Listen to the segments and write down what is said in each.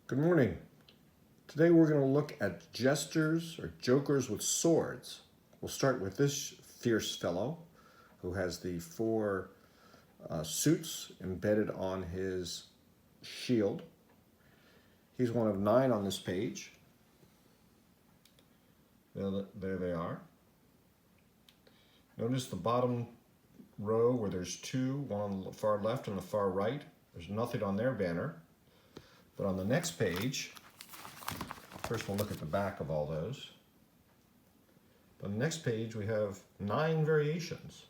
Good morning. Today we're going to look at jesters or jokers with swords. We'll start with this fierce fellow who has the four suits embedded on his shield. He's one of 9 on this page. There they are. Notice the bottom row where there's 2, one on the far left and the far right. There's nothing on their banner. But on the next page, first we'll look at the back of all those. On the next page we have 9 variations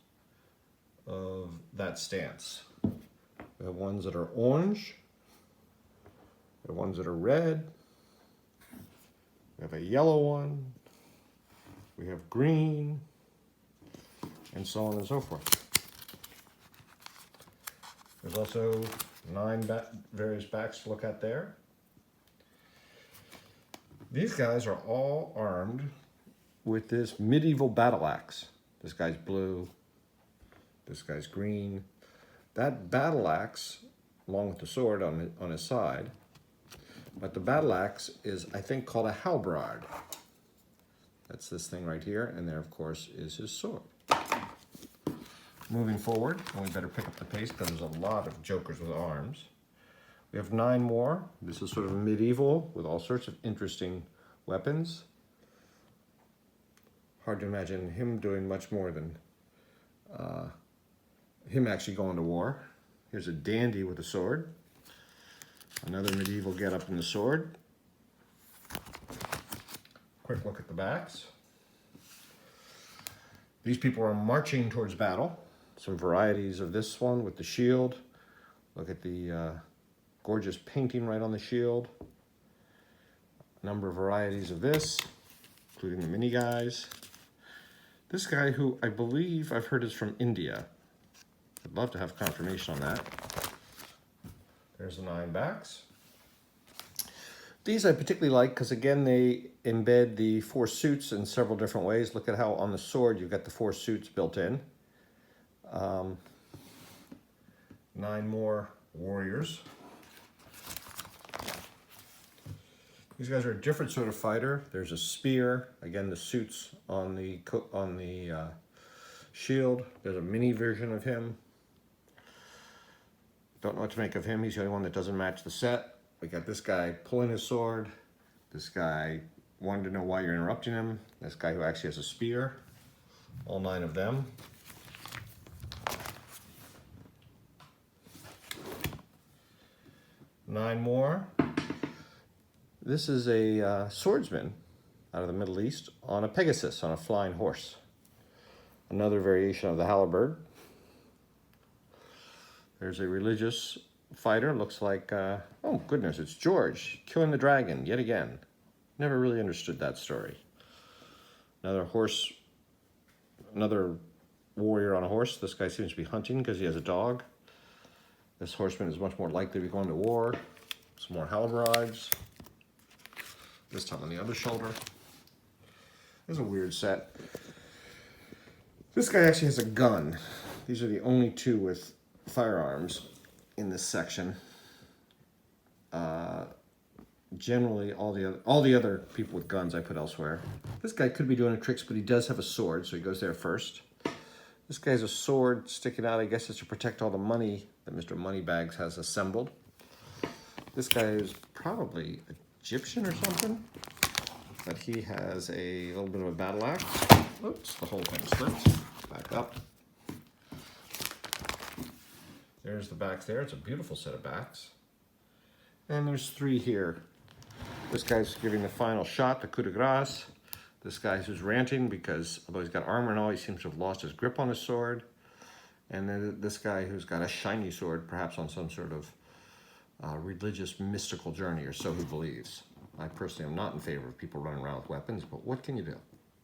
of that stance. We have ones that are orange, we have ones that are red, we have a yellow one, we have green, and so on and so forth. There's also 9 various backs to look at there. These guys are all armed with this medieval battle axe. This guy's blue, this guy's green. That battle axe, along with the sword on his side, but the battle axe is, I think, called a halberd. That's this thing right here, and there, of course, is his sword. Moving forward, and we better pick up the pace because there's a lot of jokers with arms. We have 9 more. This is sort of medieval with all sorts of interesting weapons. Hard to imagine him doing much more than him actually going to war. Here's a dandy with a sword. Another medieval get-up in the sword. Quick look at the backs. These people are marching towards battle. Some varieties of this one with the shield. Look at the gorgeous painting right on the shield. A number of varieties of this, including the mini guys. This guy, who I believe I've heard is from India. I'd love to have confirmation on that. There's the 9 backs. These I particularly like because, again, they embed the 4 suits in several different ways. Look at how on the sword you've got the 4 suits built in. 9 more warriors. These guys are a different sort of fighter. There's a spear. Again, the suits on the shield. There's a mini version of him. Don't know what to make of him. He's the only one that doesn't match the set. We got this guy pulling his sword. This guy wanted to know why you're interrupting him. This guy who actually has a spear. All 9 of them. Nine more. This is a swordsman out of the Middle East on a Pegasus, on a flying horse. Another variation of the halberd. There's a religious fighter. Looks like, oh goodness, it's George killing the dragon yet again. Never really understood that story. Another horse, another warrior on a horse. This guy seems to be hunting because he has a dog. This horseman is much more likely to be going to war. Some more halberds. This time on the other shoulder. This is a weird set. This guy actually has a gun. These are the only 2 with firearms in this section. Generally, all the other people with guns I put elsewhere. This guy could be doing tricks, but he does have a sword, so he goes there first. This guy has a sword sticking out. I guess it's to protect all the money that Mr. Moneybags has assembled. This guy is probably Egyptian or something, but he has a little bit of a battle axe. Oops, the whole thing slipped. Back up. There's the backs there. It's a beautiful set of backs. And there's 3 here. This guy's giving the final shot, the coup de grace. This guy who's ranting because, although he's got armor and all, he seems to have lost his grip on his sword. And then this guy who's got a shiny sword, perhaps on some sort of religious, mystical journey, or so he believes. I personally am not in favor of people running around with weapons, but what can you do?